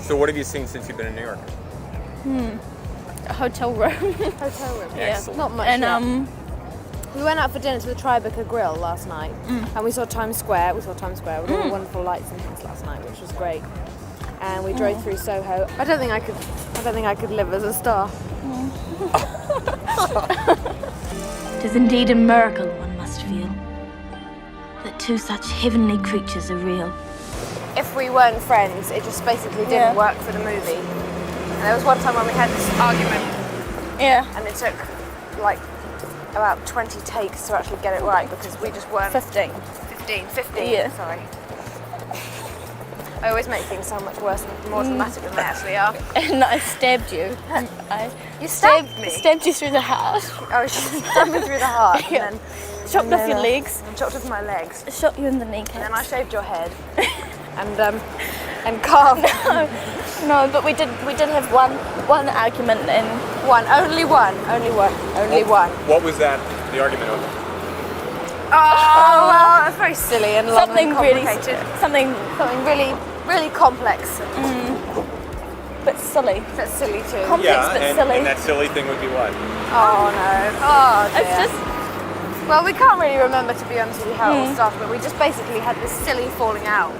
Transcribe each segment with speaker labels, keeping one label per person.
Speaker 1: So what have you seen since you've been in New York?
Speaker 2: A hotel room.
Speaker 3: Hotel room.
Speaker 2: Yeah.
Speaker 3: Not much.
Speaker 2: And
Speaker 3: we went out for dinner to the Tribeca Grill last night, and we saw Times Square. with all the wonderful lights and things last night, which was great. And we drove through Soho. I don't think I could live as a star.
Speaker 4: Tis indeed a miracle one must feel, that two such heavenly creatures are real.
Speaker 3: If we weren't friends, it just basically didn't work for the movie. And there was one time when we had this argument, and it took like about 20 takes to actually get it right because we just weren't.
Speaker 2: 15.
Speaker 3: 15,
Speaker 2: Yeah.
Speaker 3: sorry. I always make things sound much worse and more dramatic than they actually are.
Speaker 2: And I stabbed you.
Speaker 3: You stabbed me?
Speaker 2: Stabbed you through the heart.
Speaker 3: Oh, she stabbed me through the heart
Speaker 2: Yeah.
Speaker 3: and then
Speaker 2: Chopped off your legs.
Speaker 3: and chopped off my legs.
Speaker 2: Shot you in the kneecap.
Speaker 3: And then I shaved your head and carved.
Speaker 2: No, but we did have one argument and
Speaker 3: Only one.
Speaker 1: What was that, the argument over?
Speaker 3: Oh, well, that's very silly and long
Speaker 2: something
Speaker 3: and
Speaker 2: really
Speaker 3: complicated.
Speaker 2: something
Speaker 3: Something really, really complex.
Speaker 2: but silly.
Speaker 3: That's silly too.
Speaker 2: Complex but silly.
Speaker 1: And that silly thing would be what?
Speaker 3: Oh no. Oh dear.
Speaker 2: It's just
Speaker 3: Well, we can't really remember, to be honest with you, how it all started, but we just basically had this silly falling out.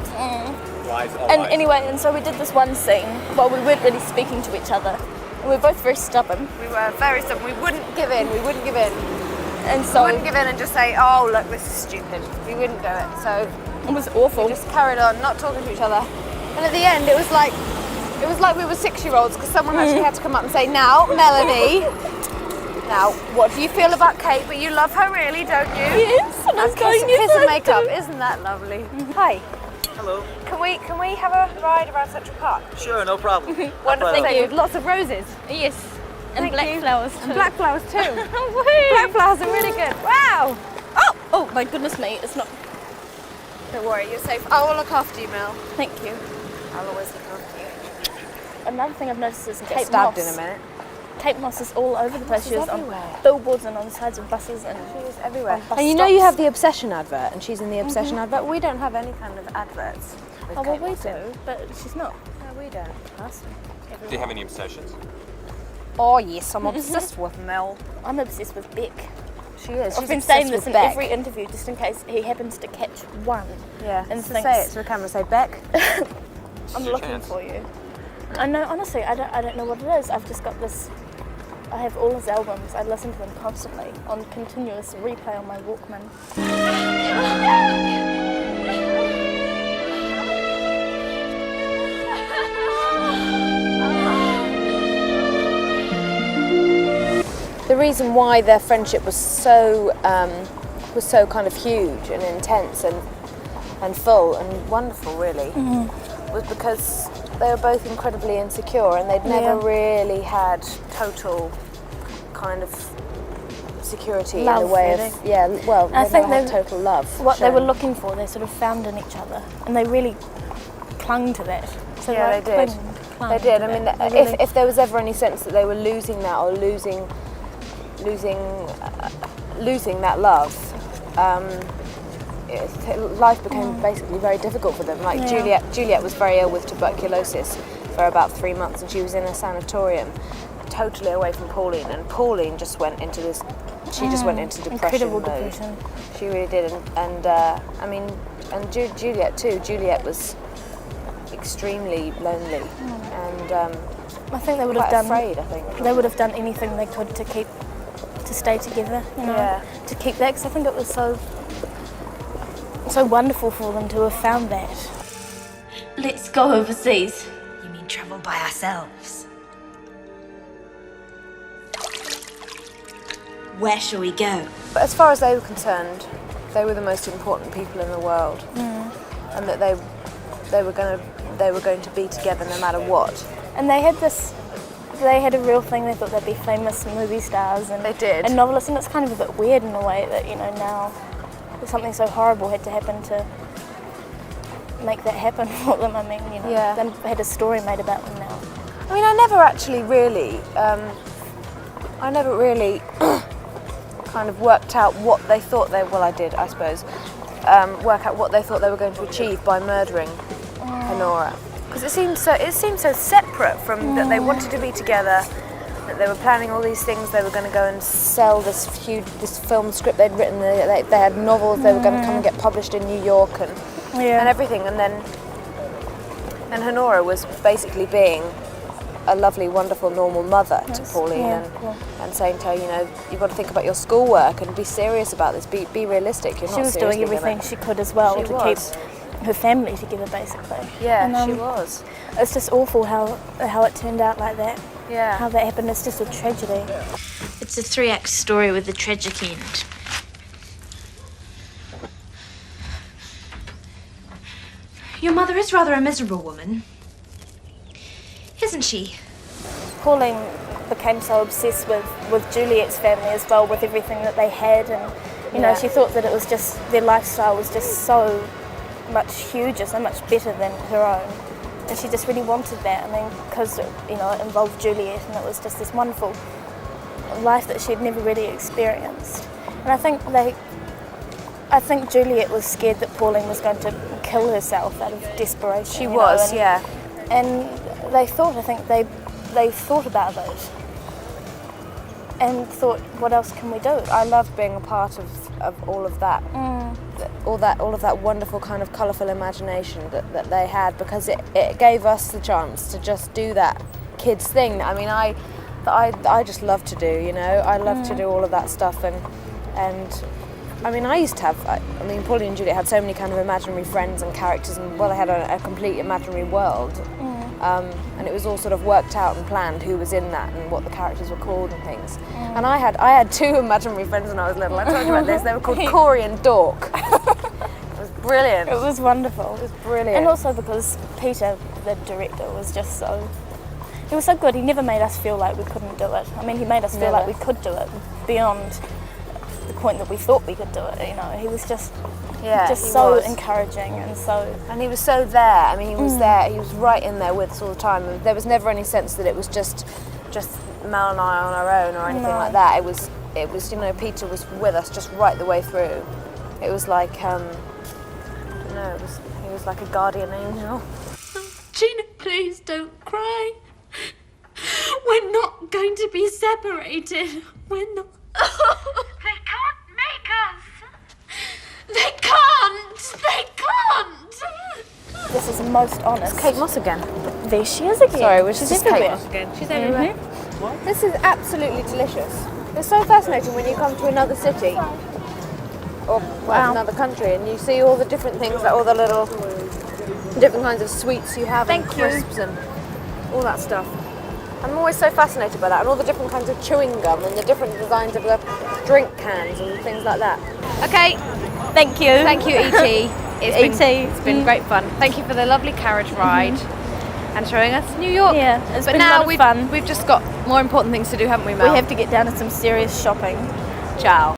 Speaker 1: Lies, all
Speaker 2: and
Speaker 1: lies.
Speaker 2: anyway, and so we did this one scene while we weren't really speaking to each other. And we were both very stubborn.
Speaker 3: We were very stubborn. We wouldn't give in.
Speaker 2: And
Speaker 3: We
Speaker 2: so
Speaker 3: wouldn't give in and just say, oh, look, this is stupid. We wouldn't do it. So
Speaker 2: it was awful.
Speaker 3: we just carried on, not talking to each other. And at the end, it was like we were 6-year-olds because someone actually had to come up and say, now, Melanie, now, what do you feel about Kate? But you love her really, don't you?
Speaker 2: Yes, and I was going,
Speaker 3: Kiss
Speaker 2: yes,
Speaker 3: and
Speaker 2: I
Speaker 3: makeup.
Speaker 2: do.
Speaker 3: Isn't that lovely? Hi.
Speaker 5: Hello.
Speaker 3: Can we have a ride around Central Park?
Speaker 5: Sure, no problem.
Speaker 3: Wonderful
Speaker 2: Thank
Speaker 3: day
Speaker 2: you.
Speaker 3: with lots of roses.
Speaker 2: Yes, and
Speaker 3: Thank
Speaker 2: black
Speaker 3: you.
Speaker 2: flowers too.
Speaker 3: And black flowers too.
Speaker 2: Woo.
Speaker 3: Black flowers are really good. Wow.
Speaker 2: Oh my goodness me, it's not.
Speaker 3: Don't worry, you're safe. I will look after you, Mel.
Speaker 2: Thank you.
Speaker 3: I'll always look after you.
Speaker 2: Another thing I've noticed is
Speaker 3: Get
Speaker 2: Kate
Speaker 3: stabbed
Speaker 2: Moss.
Speaker 3: in a minute.
Speaker 2: Kate Moss is all over the place.
Speaker 3: Moss
Speaker 2: She
Speaker 3: is
Speaker 2: was on
Speaker 3: everywhere.
Speaker 2: billboards and on the sides of buses and
Speaker 3: She's everywhere.
Speaker 2: on bus
Speaker 3: And you know you
Speaker 2: stops.
Speaker 3: have the Obsession advert, and she's in the Obsession advert. We don't have any kind of adverts. with
Speaker 2: Oh well,
Speaker 3: Kate
Speaker 2: we
Speaker 3: Moss in.
Speaker 2: do, but she's not.
Speaker 3: No, we don't. Us.
Speaker 1: Do you have any obsessions?
Speaker 3: Oh yes, I'm obsessed with Mel.
Speaker 2: I'm obsessed with Beck.
Speaker 3: She is.
Speaker 2: I've
Speaker 3: She's
Speaker 2: been
Speaker 3: obsessed
Speaker 2: saying this
Speaker 3: with
Speaker 2: in
Speaker 3: Beck.
Speaker 2: every interview, just in case he happens to catch one.
Speaker 3: Yeah.
Speaker 2: and
Speaker 3: So
Speaker 2: thinks-
Speaker 3: say it to the camera. Say Beck.
Speaker 2: I'm
Speaker 1: your
Speaker 2: looking
Speaker 1: chance.
Speaker 2: for you. I know, honestly, I don't know what it is. I've just got this. I have all his albums. I listen to them constantly on continuous replay on my Walkman.
Speaker 3: The reason why their friendship was so kind of huge and intense and full and wonderful, really, was because they were both incredibly insecure and they'd never really had total kind of security
Speaker 2: Love,
Speaker 3: in the way
Speaker 2: really.
Speaker 3: of they
Speaker 2: I think
Speaker 3: never had
Speaker 2: they-
Speaker 3: total love.
Speaker 2: What they were
Speaker 3: shown.
Speaker 2: looking for, they sort of found in each other, and they really clung to that. So
Speaker 3: Yeah,
Speaker 2: like,
Speaker 3: they did.
Speaker 2: clung
Speaker 3: They did.
Speaker 2: to
Speaker 3: I mean,
Speaker 2: that. They really-
Speaker 3: if there was ever any sense that they were losing that or losing that love, life became basically very difficult for them. Like
Speaker 2: Yeah.
Speaker 3: Juliet was very ill with tuberculosis for about 3 months, and she was in a sanatorium, totally away from Pauline. And Pauline just went into this. She just went into depression
Speaker 2: incredible
Speaker 3: mode.
Speaker 2: depression.
Speaker 3: She really did, and I mean, and Juliet too. Juliet was extremely lonely, and
Speaker 2: I think they would
Speaker 3: quite
Speaker 2: have done.
Speaker 3: afraid. I think.
Speaker 2: They would have done anything they could to stay together. You know,
Speaker 3: Yeah.
Speaker 2: to keep that. Because I think it was so wonderful for them to have found that.
Speaker 4: Let's go overseas.
Speaker 6: You mean travel by ourselves? Where shall we go?
Speaker 3: But as far as they were concerned, they were the most important people in the world, and that they were going to be together no matter what.
Speaker 2: And they had a real thing. They thought they'd be famous movie stars, and
Speaker 3: They did.
Speaker 2: and novelists. And it's kind of a bit weird in a way that now something so horrible had to happen to make that happen for them. I mean,
Speaker 3: Yeah.
Speaker 2: they had a story made about them now.
Speaker 3: I mean, I never really kind of worked out what they thought they. Well, I did, I suppose. Work out what they thought they were going to achieve by murdering Honora. because it seemed so separate from that they wanted to be together, that they were planning all these things. They were going to go and sell this film script they'd written. They had novels. They were going to come and get published in New York and everything. And then Honora was basically being a lovely, wonderful, normal mother to Pauline and saying to her, you know, you've got to think about your schoolwork and be serious about this. Be realistic. You're not
Speaker 2: she was doing everything she could as well to keep her family together, basically.
Speaker 3: Yeah, and, she was.
Speaker 2: It's just awful how it turned out like that.
Speaker 3: Yeah.
Speaker 2: How that happened. It's just a tragedy.
Speaker 4: It's a 3-act story with a tragic end. Your mother is rather a miserable woman, isn't she?
Speaker 2: Pauline became so obsessed with Juliet's family as well, with everything that they had, and you know, she thought that it was just their lifestyle was just so much huger, so much better than her own, and she just really wanted that. I mean, because you know, it involved Juliet, and it was just this wonderful life that she'd never really experienced. And I think Juliet was scared that Pauline was going to kill herself out of desperation.
Speaker 3: She was,
Speaker 2: And they thought, I think they thought about it and thought, what else can we do?
Speaker 3: I loved being a part of all of that, all of that wonderful kind of colourful imagination that they had, because it gave us the chance to just do that kids thing. I mean, I just love to do, you know. I love to do all of that stuff, and I mean, I used to have. I mean, Pauline and Juliet had so many kind of imaginary friends and characters, and they had a complete imaginary world. And it was all sort of worked out and planned who was in that and what the characters were called and things. And I had 2 imaginary friends when I was little. I told you about this. They were called Corey and Dork. It was brilliant.
Speaker 2: It was wonderful.
Speaker 3: It was brilliant.
Speaker 2: And also because Peter, the director, was just so... He was so good. He never made us feel like we couldn't do it. I mean, he made us feel like we could do it beyond the point that we thought we could do it, you know. He was just so encouraging and so...
Speaker 3: And he was so there. I mean, he was there. He was right in there with us all the time. And there was never any sense that it was just Mel and I on our own or anything like that. It was, you know, Peter was with us just right the way through. It was like, he was like a guardian angel.
Speaker 4: Gina, please don't cry. We're not going to be separated. We're not. They can't make us. They can't. They can't.
Speaker 2: This is the most honest.
Speaker 3: Kate Moss again.
Speaker 2: There she is again.
Speaker 3: Sorry,
Speaker 2: she's
Speaker 3: just
Speaker 2: everywhere.
Speaker 3: Kate Moss again. She's everywhere. This is absolutely delicious. It's so fascinating when you come to another city or another country and you see all the different things, like all the little different kinds of sweets you have and crisps and all that stuff. I'm always so fascinated by that, and all the different kinds of chewing gum and the different designs of the drink cans and things like that. Okay.
Speaker 2: Thank you.
Speaker 3: Thank you, E.T. It's been great fun. Thank you for the lovely carriage ride and showing us New York.
Speaker 2: Yeah, it's been a
Speaker 3: now
Speaker 2: lot of fun.
Speaker 3: We've just got more important things to do, haven't we, Mel?
Speaker 2: We have to get down to some serious shopping.
Speaker 3: Ciao.